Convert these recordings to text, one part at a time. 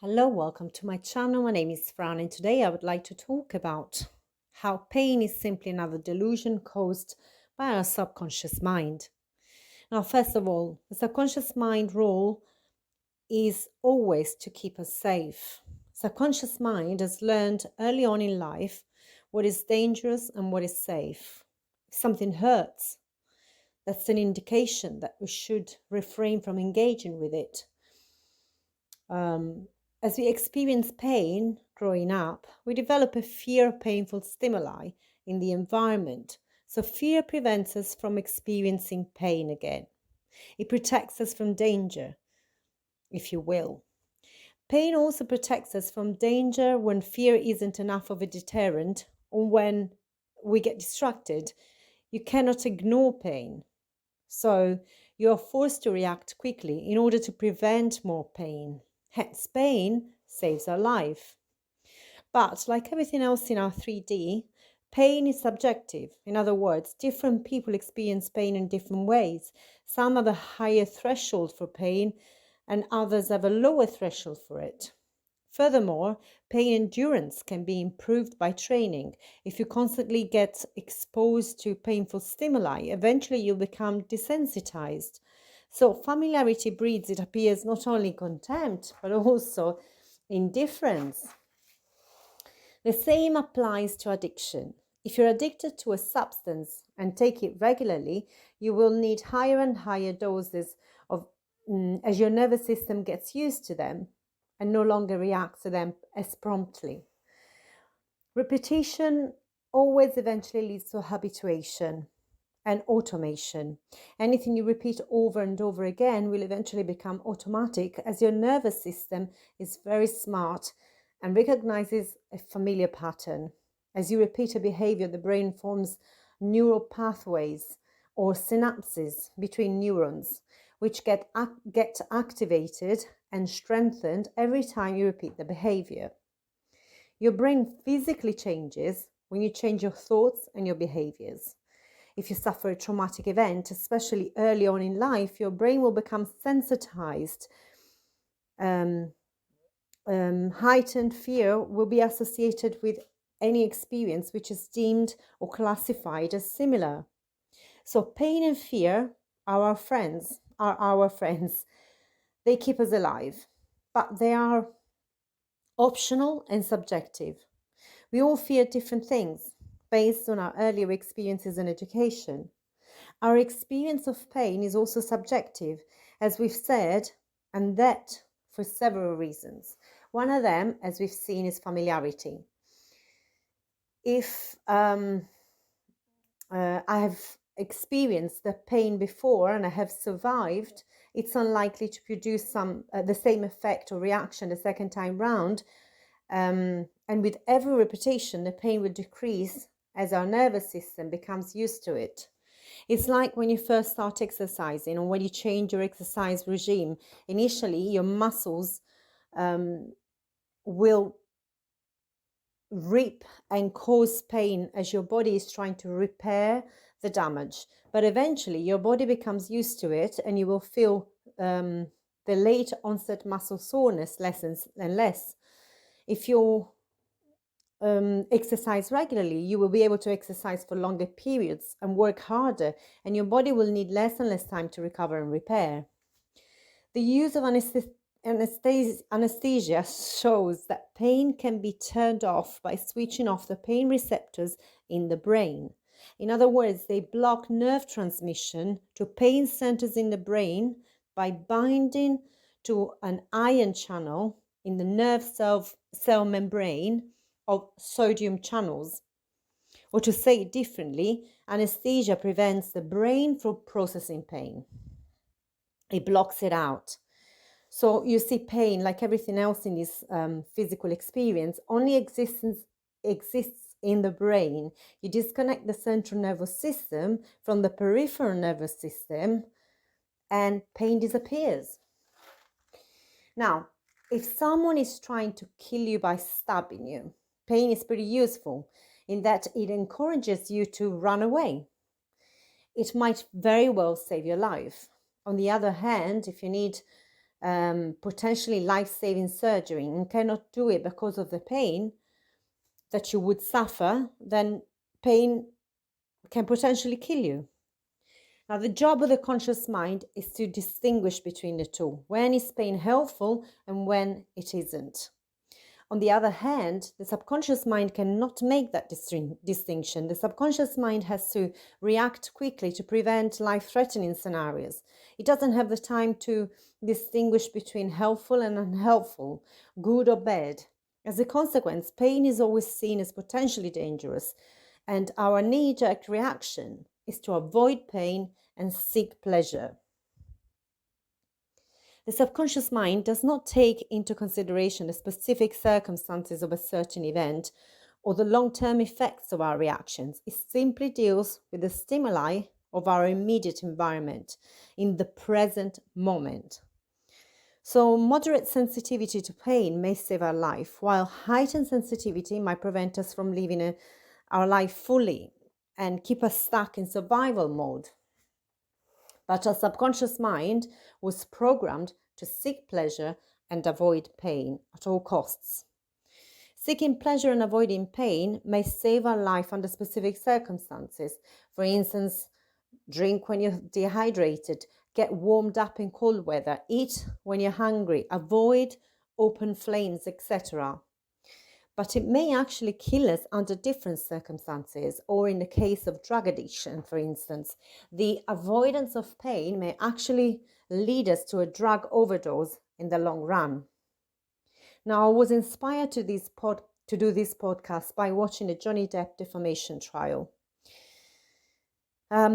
Hello, welcome to my channel. My name is Fran, and today I would like to talk about how pain is simply another delusion caused by our subconscious mind. Now, first of all, the subconscious mind role is always to keep us safe. Subconscious mind has learned early on in life what is dangerous and what is safe. If something hurts, that's an indication that we should refrain from engaging with it. As we experience pain growing up, we develop a fear of painful stimuli in the environment. So, fear prevents us from experiencing pain again. It protects us from danger, if you will. Pain also protects us from danger when fear isn't enough of a deterrent or when we get distracted. You cannot ignore pain. So, you are forced to react quickly in order to prevent more pain. Hence, pain saves our life. But like everything else in our 3D, pain is subjective. In other words, different people experience pain in different ways. Some have a higher threshold for pain, and others have a lower threshold for it. Furthermore, pain endurance can be improved by training. If you constantly get exposed to painful stimuli, eventually you'll become desensitized. So, familiarity breeds, it appears, not only contempt, but also indifference. The same applies to addiction. If you're addicted to a substance and take it regularly, you will need higher and higher doses of as your nervous system gets used to them and no longer reacts to them as promptly. Repetition always eventually leads to habituation and automation. Anything you repeat over and over again will eventually become automatic, as your nervous system is very smart and recognizes a familiar pattern. As you repeat a behavior, the brain forms neural pathways or synapses between neurons, which get activated and strengthened every time you repeat the behavior. Your brain physically changes when you change your thoughts and your behaviors. If you suffer a traumatic event, especially early on in life, your brain will become sensitized. Heightened fear will be associated with any experience which is deemed or classified as similar. So pain and fear are our friends, They keep us alive, but they are optional and subjective. We all fear different things based on our earlier experiences and education. Our experience of pain is also subjective, as we've said, and that for several reasons. One of them, as we've seen, is familiarity. If I have experienced the pain before and I have survived, it's unlikely to produce the same effect or reaction the second time round. And with every repetition, the pain will decrease as our nervous system becomes used to it. It's like when you first start exercising or when you change your exercise regime. Initially, your muscles will rip and cause pain as your body is trying to repair the damage. But eventually, your body becomes used to it and you will feel the late onset muscle soreness less and less. If you exercise regularly, you will be able to exercise for longer periods and work harder, and your body will need less and less time to recover and repair. The use of anesthesia shows that pain can be turned off by switching off the pain receptors in the brain. In other words, they block nerve transmission to pain centers in the brain by binding to an ion channel in the nerve cell membrane of sodium channels. Or to say it differently, anesthesia prevents the brain from processing pain. It blocks it out. So you see, pain, like everything else in this physical experience, only exists in the brain. You disconnect the central nervous system from the peripheral nervous system and pain disappears. Now, if someone is trying to kill you by stabbing you, pain is pretty useful in that it encourages you to run away. It might very well save your life. On the other hand, if you need potentially life-saving surgery and cannot do it because of the pain that you would suffer, then pain can potentially kill you. Now, the job of the conscious mind is to distinguish between the two. When is pain helpful and when it isn't? On the other hand, the subconscious mind cannot make that distinction. The subconscious mind has to react quickly to prevent life-threatening scenarios. It doesn't have the time to distinguish between helpful and unhelpful, good or bad. As a consequence, pain is always seen as potentially dangerous, and our knee-jerk reaction is to avoid pain and seek pleasure. The subconscious mind does not take into consideration the specific circumstances of a certain event or the long-term effects of our reactions. It simply deals with the stimuli of our immediate environment in the present moment. So, moderate sensitivity to pain may save our life, while heightened sensitivity might prevent us from living our life fully and keep us stuck in survival mode. But our subconscious mind was programmed to seek pleasure and avoid pain at all costs. Seeking pleasure and avoiding pain may save our life under specific circumstances. For instance, drink when you're dehydrated, get warmed up in cold weather, eat when you're hungry, avoid open flames, etc. But it may actually kill us under different circumstances, or in the case of drug addiction, for instance, the avoidance of pain may actually lead us to a drug overdose in the long run. Now, I was inspired to do this podcast by watching the Johnny Depp defamation trial.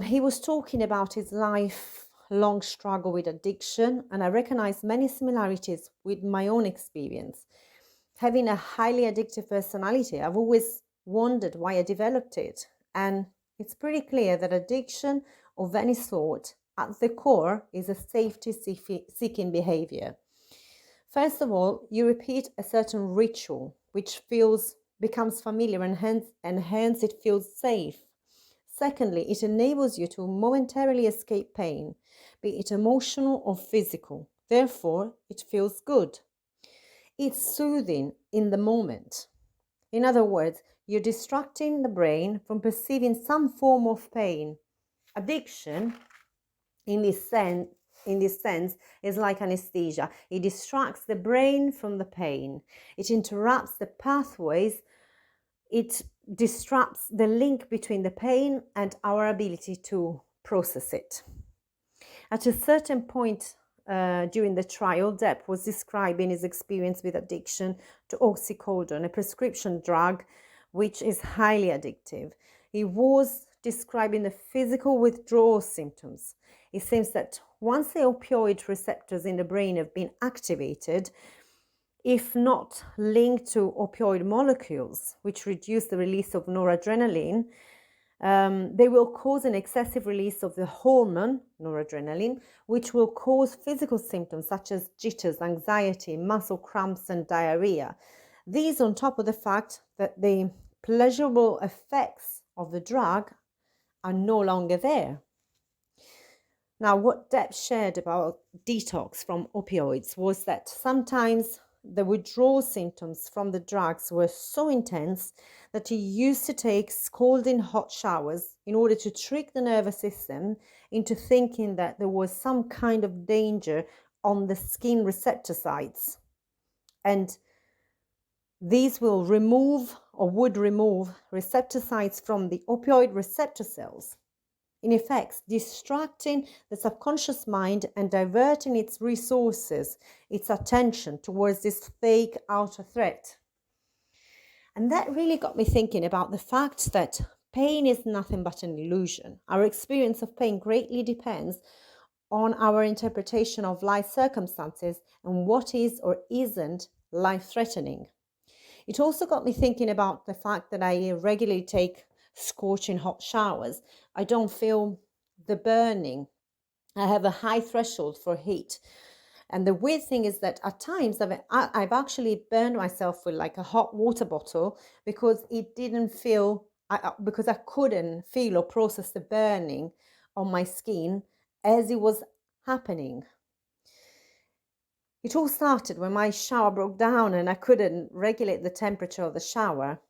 He was talking about his lifelong struggle with addiction, and I recognized many similarities with my own experience. Having a highly addictive personality, I've always wondered why I developed it. And it's pretty clear that addiction of any sort, at the core, is a safety-seeking behavior. First of all, you repeat a certain ritual, which becomes familiar and hence it feels safe. Secondly, it enables you to momentarily escape pain, be it emotional or physical. Therefore, it feels good. It's soothing in the moment. In other words, you're distracting the brain from perceiving some form of pain. Addiction, in this sense, is like anesthesia. It distracts the brain from the pain. It interrupts the pathways. It disrupts the link between the pain and our ability to process it. At a certain point during the trial, Depp was describing his experience with addiction to oxycodone, a prescription drug which is highly addictive. He was describing the physical withdrawal symptoms. It seems that once the opioid receptors in the brain have been activated, if not linked to opioid molecules, which reduce the release of noradrenaline, they will cause an excessive release of the hormone, noradrenaline, which will cause physical symptoms such as jitters, anxiety, muscle cramps, and diarrhea. These on top of the fact that the pleasurable effects of the drug are no longer there. Now, what Debs shared about detox from opioids was that sometimes the withdrawal symptoms from the drugs were so intense that he used to take scalding hot showers in order to trick the nervous system into thinking that there was some kind of danger on the skin receptor sites. And these would remove receptor sites from the opioid receptor cells, in effect, distracting the subconscious mind and diverting its resources, its attention towards this fake outer threat. And that really got me thinking about the fact that pain is nothing but an illusion. Our experience of pain greatly depends on our interpretation of life circumstances and what is or isn't life-threatening. It also got me thinking about the fact that I regularly take scorching hot showers. I don't feel the burning. I have a high threshold for heat. And the weird thing is that at times I've actually burned myself with like a hot water bottle because it didn't feel, because I couldn't feel or process the burning on my skin as it was happening. It all started when my shower broke down and I couldn't regulate the temperature of the shower.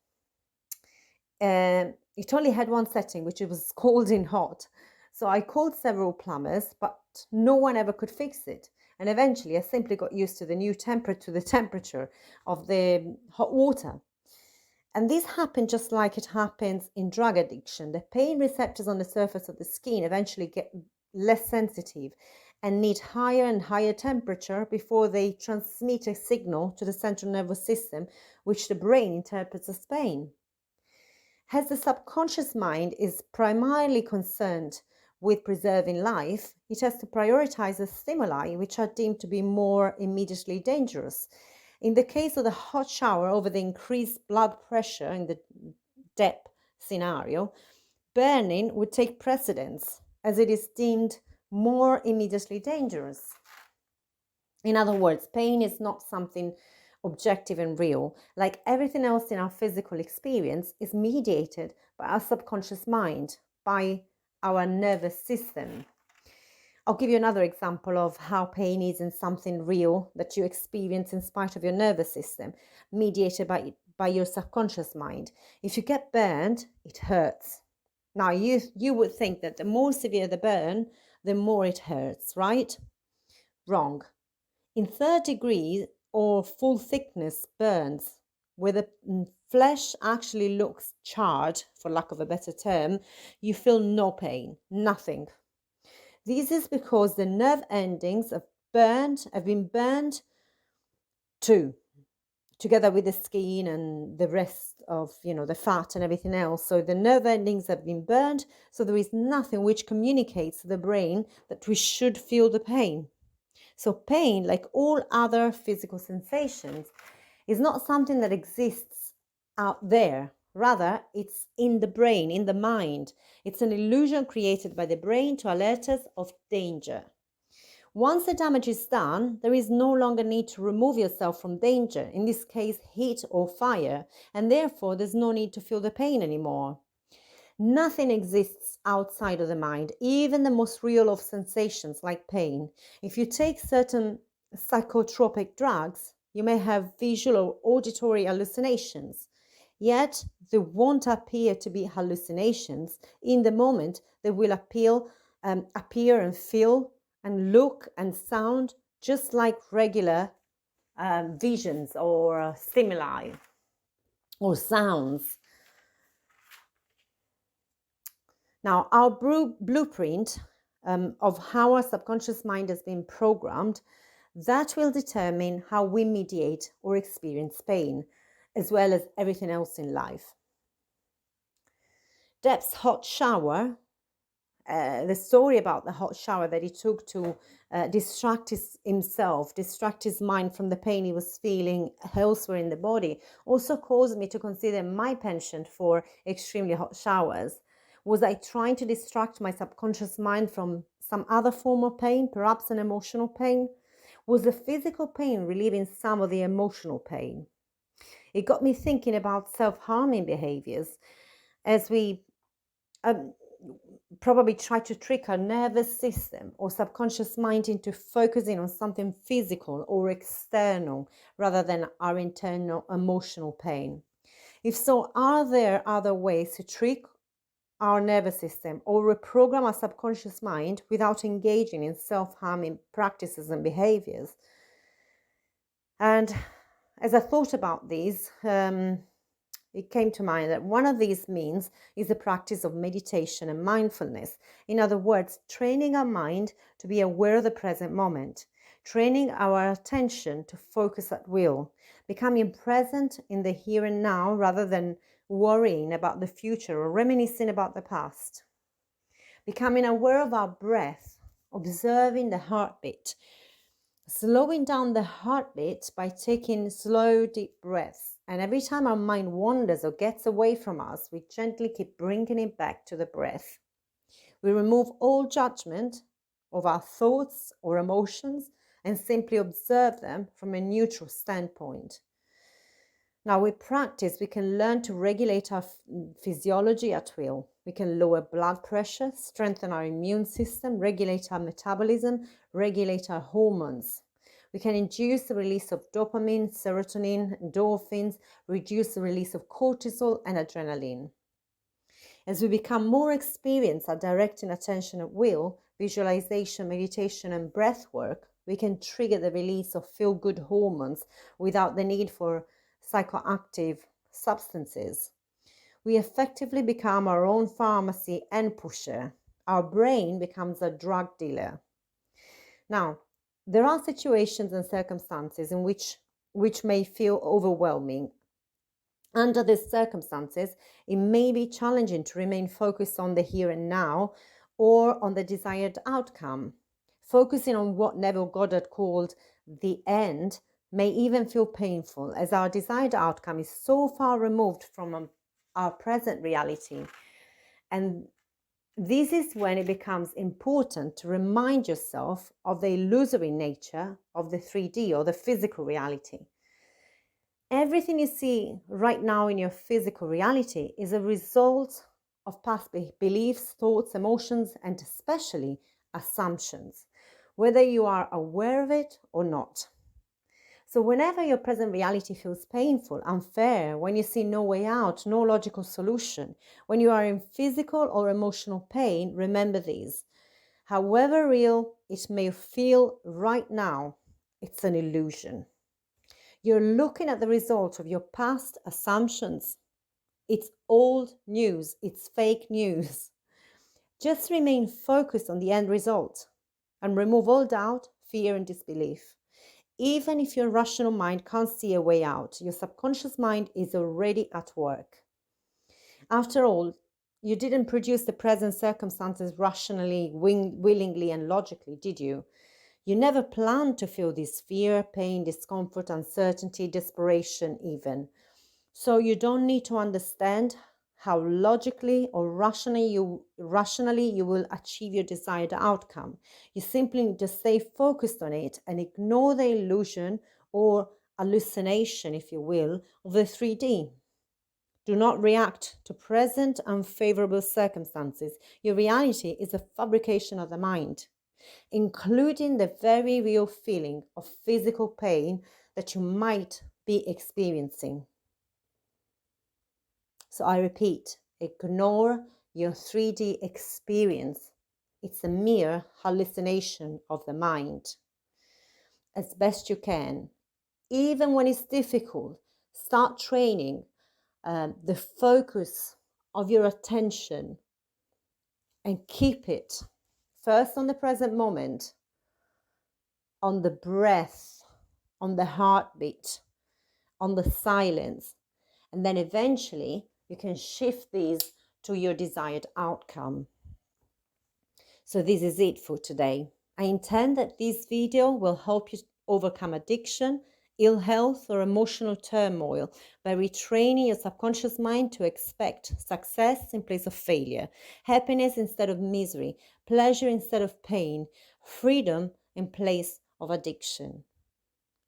It only had one setting, which it was scalding hot. So I called several plumbers, but no one ever could fix it. And eventually I simply got used to the new temperature of the hot water. And this happened just like it happens in drug addiction. The pain receptors on the surface of the skin eventually get less sensitive and need higher and higher temperature before they transmit a signal to the central nervous system, which the brain interprets as pain. As the subconscious mind is primarily concerned with preserving life, it has to prioritize the stimuli which are deemed to be more immediately dangerous. In the case of the hot shower over the increased blood pressure in the Debs scenario, burning would take precedence as it is deemed more immediately dangerous. In other words, pain is not something objective and real. Like everything else in our physical experience is mediated by our subconscious mind, by our nervous system. I'll give you another example of how pain isn't something real that you experience in spite of your nervous system, mediated by your subconscious mind. If you get burned, it hurts. Now, you would think that the more severe the burn, the more it hurts, right? Wrong. In third degree or full thickness burns, where the flesh actually looks charred, for lack of a better term, you feel no pain, nothing. This is because the nerve endings have been burned too, together with the skin and the rest of, the fat and everything else. So the nerve endings have been burned, so there is nothing which communicates to the brain that we should feel the pain. So pain, like all other physical sensations, is not something that exists out there. Rather, it's in the brain, in the mind. It's an illusion created by the brain to alert us of danger. Once the damage is done, there is no longer need to remove yourself from danger, in this case, heat or fire, and therefore there's no need to feel the pain anymore. Nothing exists outside of the mind, even the most real of sensations like pain. If you take certain psychotropic drugs, you may have visual or auditory hallucinations. Yet, they won't appear to be hallucinations. In the moment, they will appear and feel and look and sound just like regular visions or stimuli or sounds. Now, our blueprint of how our subconscious mind has been programmed, that will determine how we mediate or experience pain, as well as everything else in life. Debs Hot Shower, the story about the hot shower that he took to distract his mind from the pain he was feeling elsewhere in the body, also caused me to consider my penchant for extremely hot showers. Was I trying to distract my subconscious mind from some other form of pain, perhaps an emotional pain? Was the physical pain relieving some of the emotional pain? It got me thinking about self-harming behaviors as we probably try to trick our nervous system or subconscious mind into focusing on something physical or external rather than our internal emotional pain. If so, are there other ways to trick our nervous system or reprogram our subconscious mind without engaging in self-harming practices and behaviors? And as I thought about these, it came to mind that one of these means is the practice of meditation and mindfulness. In other words, training our mind to be aware of the present moment, training our attention to focus at will, becoming present in the here and now rather than worrying about the future or reminiscing about the past. Becoming aware of our breath, observing the heartbeat, slowing down the heartbeat by taking slow, deep breaths. And every time our mind wanders or gets away from us, we gently keep bringing it back to the breath. We remove all judgment of our thoughts or emotions and simply observe them from a neutral standpoint. Now, with practice, we can learn to regulate our physiology at will. We can lower blood pressure, strengthen our immune system, regulate our metabolism, regulate our hormones. We can induce the release of dopamine, serotonin, endorphins, reduce the release of cortisol and adrenaline. As we become more experienced at directing attention at will, visualization, meditation, and breath work, we can trigger the release of feel-good hormones without the need for psychoactive substances. We effectively become our own pharmacy and pusher. Our brain becomes a drug dealer. Now, there are situations and circumstances in which may feel overwhelming. Under these circumstances, it may be challenging to remain focused on the here and now or on the desired outcome. Focusing on what Neville Goddard called the end may even feel painful, as our desired outcome is so far removed from our present reality. And this is when it becomes important to remind yourself of the illusory nature of the 3D or the physical reality. Everything you see right now in your physical reality is a result of past beliefs, thoughts, emotions, and especially assumptions, whether you are aware of it or not. So whenever your present reality feels painful, unfair, when you see no way out, no logical solution, when you are in physical or emotional pain, remember these. However real it may feel right now, it's an illusion. You're looking at the result of your past assumptions. It's old news. It's fake news. Just remain focused on the end result and remove all doubt, fear, and disbelief. Even if your rational mind can't see a way out, your subconscious mind is already at work. After all, you didn't produce the present circumstances rationally, willingly, and logically, did you? You never planned to feel this fear, pain, discomfort, uncertainty, desperation even. So you don't need to understand how logically or rationally you will achieve your desired outcome. You simply need to stay focused on it and ignore the illusion or hallucination, if you will, of the 3D. Do not react to present unfavorable circumstances. Your reality is a fabrication of the mind, including the very real feeling of physical pain that you might be experiencing. So I repeat, ignore your 3D experience. It's a mere hallucination of the mind. As best you can, even when it's difficult, start training the focus of your attention and keep it first on the present moment, on the breath, on the heartbeat, on the silence, and then eventually you can shift these to your desired outcome. So this is it for today. I intend that this video will help you overcome addiction, ill health, or emotional turmoil by retraining your subconscious mind to expect success in place of failure, happiness instead of misery, pleasure instead of pain, freedom in place of addiction.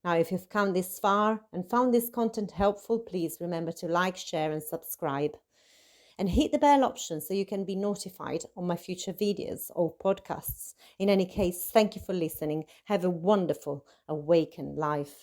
Now, if you've come this far and found this content helpful, please remember to like, share, and subscribe. And hit the bell option so you can be notified on my future videos or podcasts. In any case, thank you for listening. Have a wonderful, awakened life.